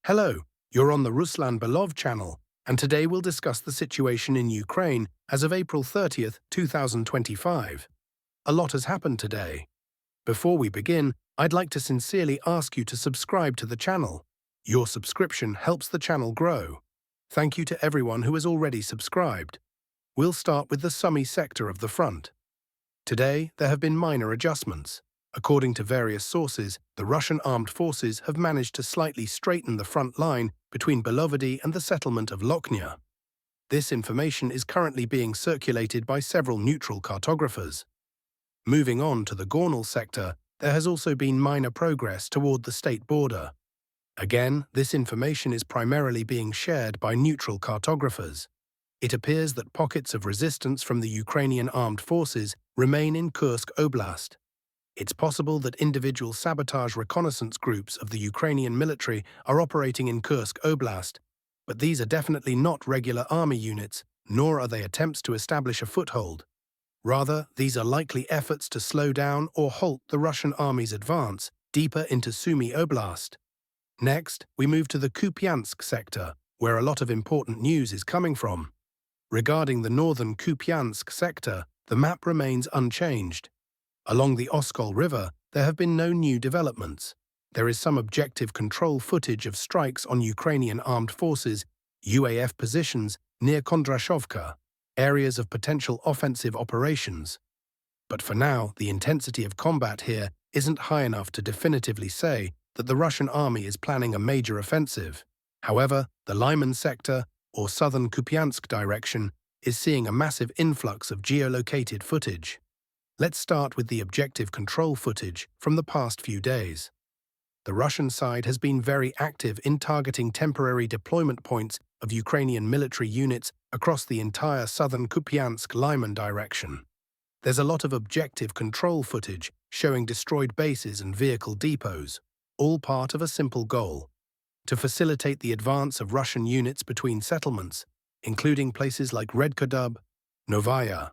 Hello, you're on the Ruslan Belov channel, and today we'll discuss the situation in Ukraine as of April 30th, 2025. A lot has happened today. Before we begin, I'd like to sincerely ask you to subscribe to the channel. Your subscription helps the channel grow. Thank you to everyone who has already subscribed. We'll start with the Sumy sector of the front. Today, there have been minor adjustments. According to various sources, the Russian armed forces have managed to slightly straighten the front line between Belovody and the settlement of Lochnia. This information is currently being circulated by several neutral cartographers. Moving on to the Gornal sector, there has also been minor progress toward the state border. Again, this information is primarily being shared by neutral cartographers. It appears that pockets of resistance from the Ukrainian armed forces remain in Kursk Oblast. It's possible that individual sabotage reconnaissance groups of the Ukrainian military are operating in Kursk Oblast, but these are definitely not regular army units, nor are they attempts to establish a foothold. Rather, these are likely efforts to slow down or halt the Russian army's advance deeper into Sumy Oblast. Next, we move to the Kupiansk sector, where a lot of important news is coming from. Regarding the northern Kupiansk sector, the map remains unchanged. Along the Oskol River, there have been no new developments. There is some objective control footage of strikes on Ukrainian armed forces, UAF positions near Kondrashovka, areas of potential offensive operations. But for now, the intensity of combat here isn't high enough to definitively say that the Russian army is planning a major offensive. However, the Lyman sector, or southern Kupiansk direction, is seeing a massive influx of geolocated footage. Let's start with the objective control footage from the past few days. The Russian side has been very active in targeting temporary deployment points of Ukrainian military units across the entire southern Kupiansk-Lyman direction. There's a lot of objective control footage showing destroyed bases and vehicle depots, all part of a simple goal: to facilitate the advance of Russian units between settlements, including places like Redkodub, Novaya,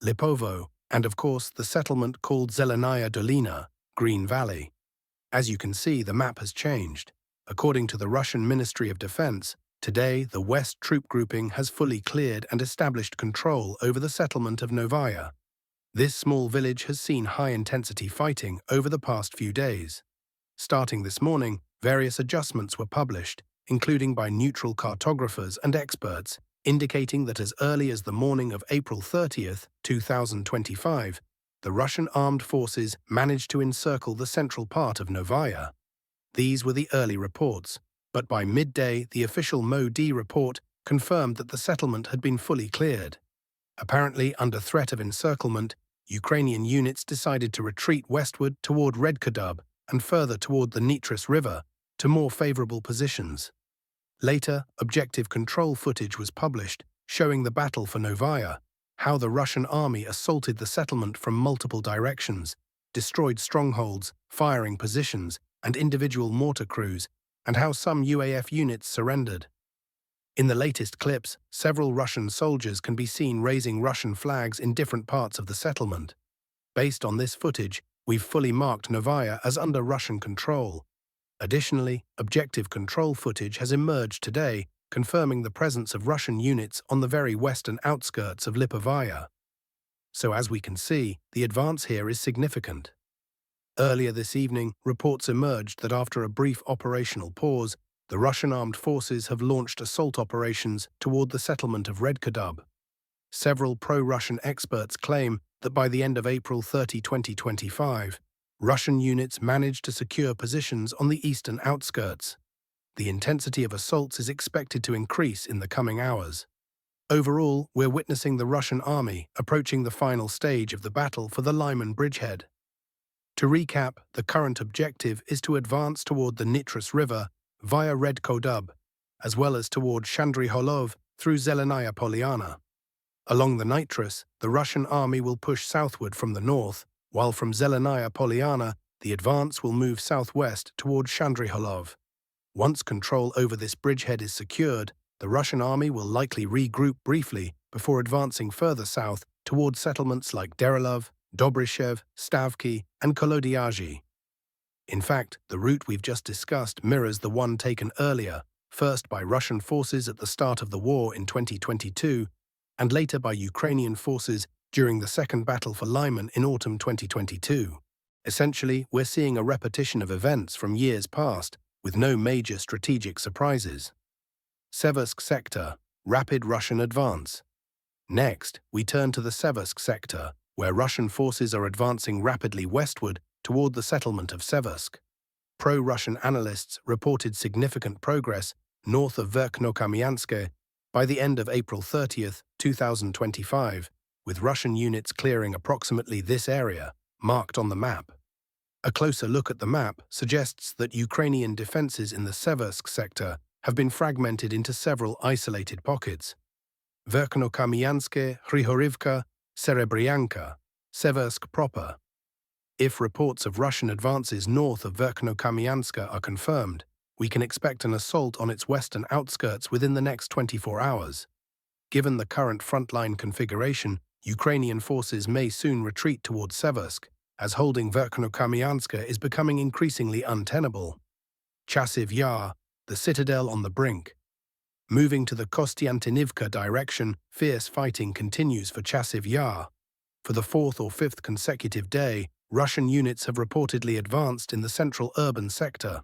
Lipovo, and of course the settlement called Zelenaya Dolina, Green Valley. As you can see, the map has changed. According to the Russian Ministry of Defense, today the West troop grouping has fully cleared and established control over the settlement of Novaya. This small village has seen high-intensity fighting over the past few days. Starting this morning, various adjustments were published, including by neutral cartographers and experts, indicating that as early as the morning of April 30th, 2025, the Russian armed forces managed to encircle the central part of Novaya. These were the early reports, but by midday the official MOD report confirmed that the settlement had been fully cleared. Apparently under threat of encirclement, Ukrainian units decided to retreat westward toward Redkodub and further toward the Nitris River to more favorable positions. Later, objective control footage was published showing the battle for Novaya, how the Russian army assaulted the settlement from multiple directions, destroyed strongholds, firing positions, and individual mortar crews, and how some UAF units surrendered. In the latest clips, several Russian soldiers can be seen raising Russian flags in different parts of the settlement. Based on this footage, we've fully marked Novaya as under Russian control. Additionally, objective control footage has emerged today, confirming the presence of Russian units on the very western outskirts of Lipovaya. So as we can see, the advance here is significant. Earlier this evening, reports emerged that after a brief operational pause, the Russian armed forces have launched assault operations toward the settlement of Redkodub. Several pro-Russian experts claim that by the end of April 30, 2025, Russian units managed to secure positions on the eastern outskirts. The intensity of assaults is expected to increase in the coming hours. Overall, we're witnessing the Russian army approaching the final stage of the battle for the Lyman bridgehead. To recap, the current objective is to advance toward the Nitris River via Redkodub, as well as toward Shandry-Holov through Zelenaya Poliana. Along the Nitris, the Russian army will push southward from the north, while from Zelenaya Poliana, the advance will move southwest toward Shandry-Holov. Once control over this bridgehead is secured, the Russian army will likely regroup briefly before advancing further south toward settlements like Derelov, Dobryshev, Stavki, and Kolodyaji. In fact, the route we've just discussed mirrors the one taken earlier, first by Russian forces at the start of the war in 2022, and later by Ukrainian forces during the Second Battle for Lyman in autumn 2022. Essentially, we're seeing a repetition of events from years past, with no major strategic surprises. Seversk sector, rapid Russian advance. Next, we turn to the Seversk sector, where Russian forces are advancing rapidly westward toward the settlement of Seversk. Pro-Russian analysts reported significant progress north of Verkhnokamianske by the end of April 30, 2025, with Russian units clearing approximately this area, marked on the map. A closer look at the map suggests that Ukrainian defenses in the Seversk sector have been fragmented into several isolated pockets. Verkhnokamianske, Hrihorivka, Serebryanka, Seversk proper. If reports of Russian advances north of Verkhnokamianske are confirmed, we can expect an assault on its western outskirts within the next 24 hours. Given the current frontline configuration, Ukrainian forces may soon retreat towards Seversk, as holding Verkhnokamianske is becoming increasingly untenable. Chasiv Yar, the citadel on the brink. Moving to the Kostiantynivka direction, fierce fighting continues for Chasiv Yar. For the fourth or fifth consecutive day, Russian units have reportedly advanced in the central urban sector.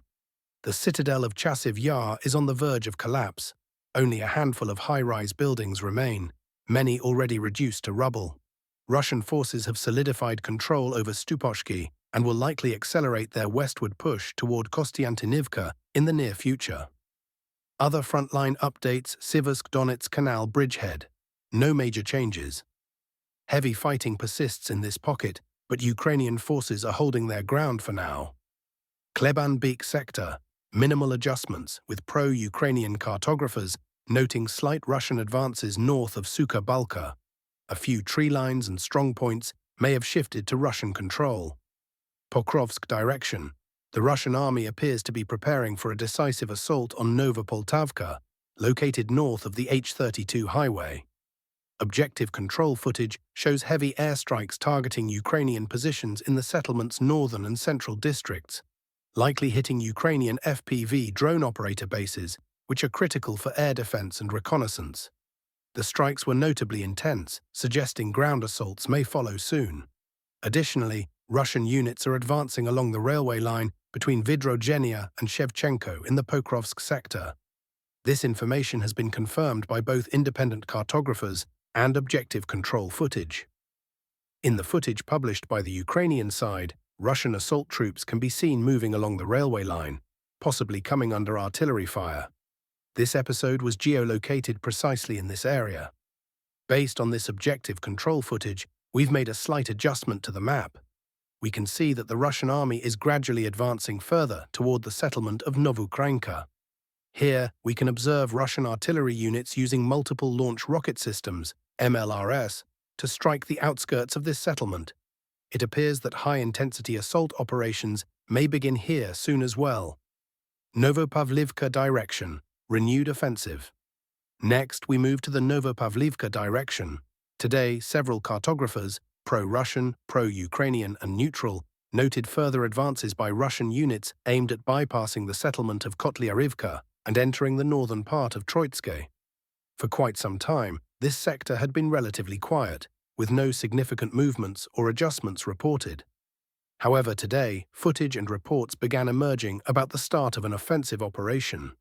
The citadel of Chasiv Yar is on the verge of collapse. Only a handful of high-rise buildings remain, many already reduced to rubble. Russian forces have solidified control over Stupochki and will likely accelerate their westward push toward Kostiantynivka in the near future. Other frontline updates: Siversk-Donetsk Canal bridgehead. No major changes. Heavy fighting persists in this pocket, but Ukrainian forces are holding their ground for now. Kleban-Beek sector. Minimal adjustments, with pro-Ukrainian cartographers noting slight Russian advances north of Suka-Balka. A few tree lines and strongpoints may have shifted to Russian control. Pokrovsk direction. The Russian army appears to be preparing for a decisive assault on Novopoltavka, located north of the H-32 highway. Objective control footage shows heavy airstrikes targeting Ukrainian positions in the settlement's northern and central districts, likely hitting Ukrainian FPV drone operator bases, which are critical for air defense and reconnaissance. The strikes were notably intense, suggesting ground assaults may follow soon. Additionally, Russian units are advancing along the railway line between Vidrogenia and Shevchenko in the Pokrovsk sector. This information has been confirmed by both independent cartographers and objective control footage. In the footage published by the Ukrainian side, Russian assault troops can be seen moving along the railway line, possibly coming under artillery fire. This episode was geolocated precisely in this area. Based on this objective control footage, we've made a slight adjustment to the map. We can see that the Russian army is gradually advancing further toward the settlement of Novukrainka. Here, we can observe Russian artillery units using multiple launch rocket systems, MLRS, to strike the outskirts of this settlement. It appears that high-intensity assault operations may begin here soon as well. Novopavlivka direction. Renewed offensive. Next, we move to the Novopavlivka direction. Today, several cartographers, pro-Russian, pro-Ukrainian, and neutral, noted further advances by Russian units aimed at bypassing the settlement of Kotlyarivka and entering the northern part of Troitske. For quite some time, this sector had been relatively quiet, with no significant movements or adjustments reported. However, today, footage and reports began emerging about the start of an offensive operation.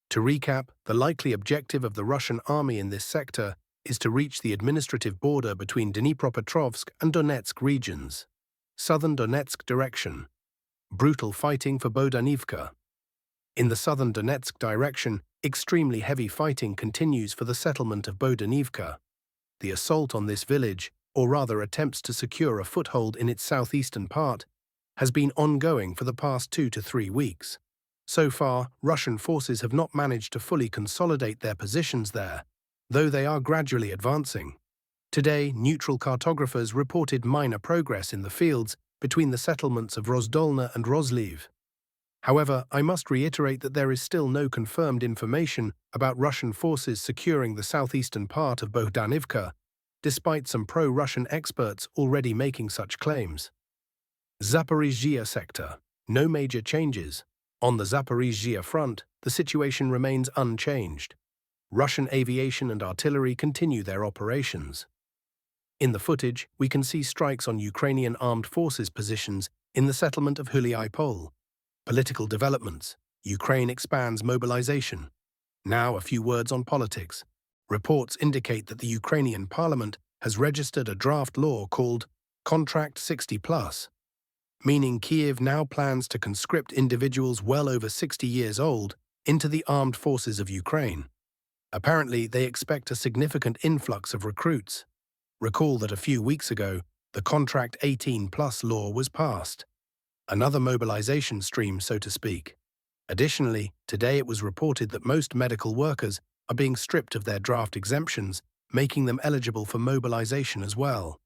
To recap, the likely objective of the Russian army in this sector is to reach the administrative border between Dnipropetrovsk and Donetsk regions. Southern Donetsk direction. Brutal fighting for Bohdanivka. In the southern Donetsk direction, extremely heavy fighting continues for the settlement of Bohdanivka. The assault on this village, or rather attempts to secure a foothold in its southeastern part, has been ongoing for the past 2 to 3 weeks. So far, Russian forces have not managed to fully consolidate their positions there, though they are gradually advancing. Today, neutral cartographers reported minor progress in the fields between the settlements of Rozdolna and Rozliv. However, I must reiterate that there is still no confirmed information about Russian forces securing the southeastern part of Bohdanivka, despite some pro-Russian experts already making such claims. Zaporizhzhia sector. No major changes. On the Zaporizhzhia front, the situation remains unchanged. Russian aviation and artillery continue their operations. In the footage, we can see strikes on Ukrainian armed forces positions in the settlement of Huliai. Political developments. Ukraine expands mobilization. Now a few words on politics. Reports indicate that the Ukrainian parliament has registered a draft law called Contract 60+, meaning Kyiv now plans to conscript individuals well over 60 years old into the armed forces of Ukraine. Apparently, they expect a significant influx of recruits. Recall that a few weeks ago, the Contract 18+ law was passed. Another mobilization stream, so to speak. Additionally, today it was reported that most medical workers are being stripped of their draft exemptions, making them eligible for mobilization as well.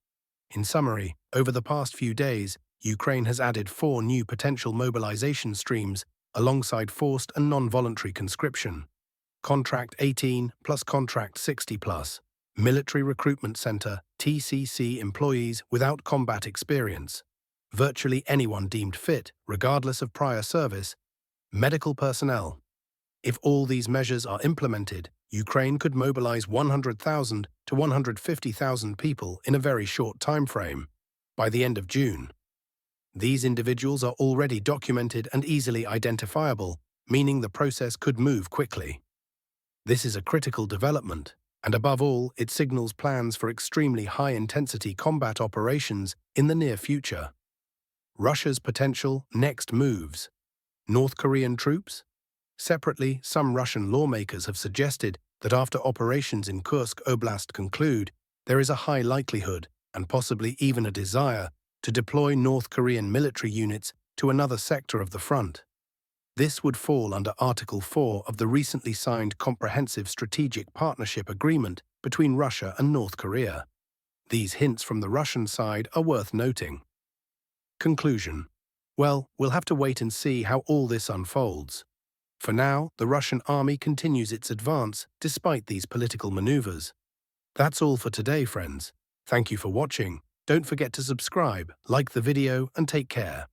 In summary, over the past few days, Ukraine has added 4 new potential mobilization streams alongside forced and non-voluntary conscription. Contract 18 plus Contract 60 plus. Military Recruitment Center, TCC employees without combat experience. Virtually anyone deemed fit, regardless of prior service. Medical personnel. If all these measures are implemented, Ukraine could mobilize 100,000 to 150,000 people in a very short time frame, by the end of June. These individuals are already documented and easily identifiable, meaning the process could move quickly. This is a critical development, and above all, it signals plans for extremely high-intensity combat operations in the near future. Russia's potential next moves. North Korean troops? Separately, some Russian lawmakers have suggested that after operations in Kursk Oblast conclude, there is a high likelihood, and possibly even a desire, to deploy North Korean military units to another sector of the front. This would fall under Article 4 of the recently signed Comprehensive Strategic Partnership Agreement between Russia and North Korea. These hints from the Russian side are worth noting. Conclusion. Well, we'll have to wait and see how all this unfolds. For now, the Russian army continues its advance despite these political maneuvers. That's all for today, friends. Thank you for watching. Don't forget to subscribe, like the video, and take care.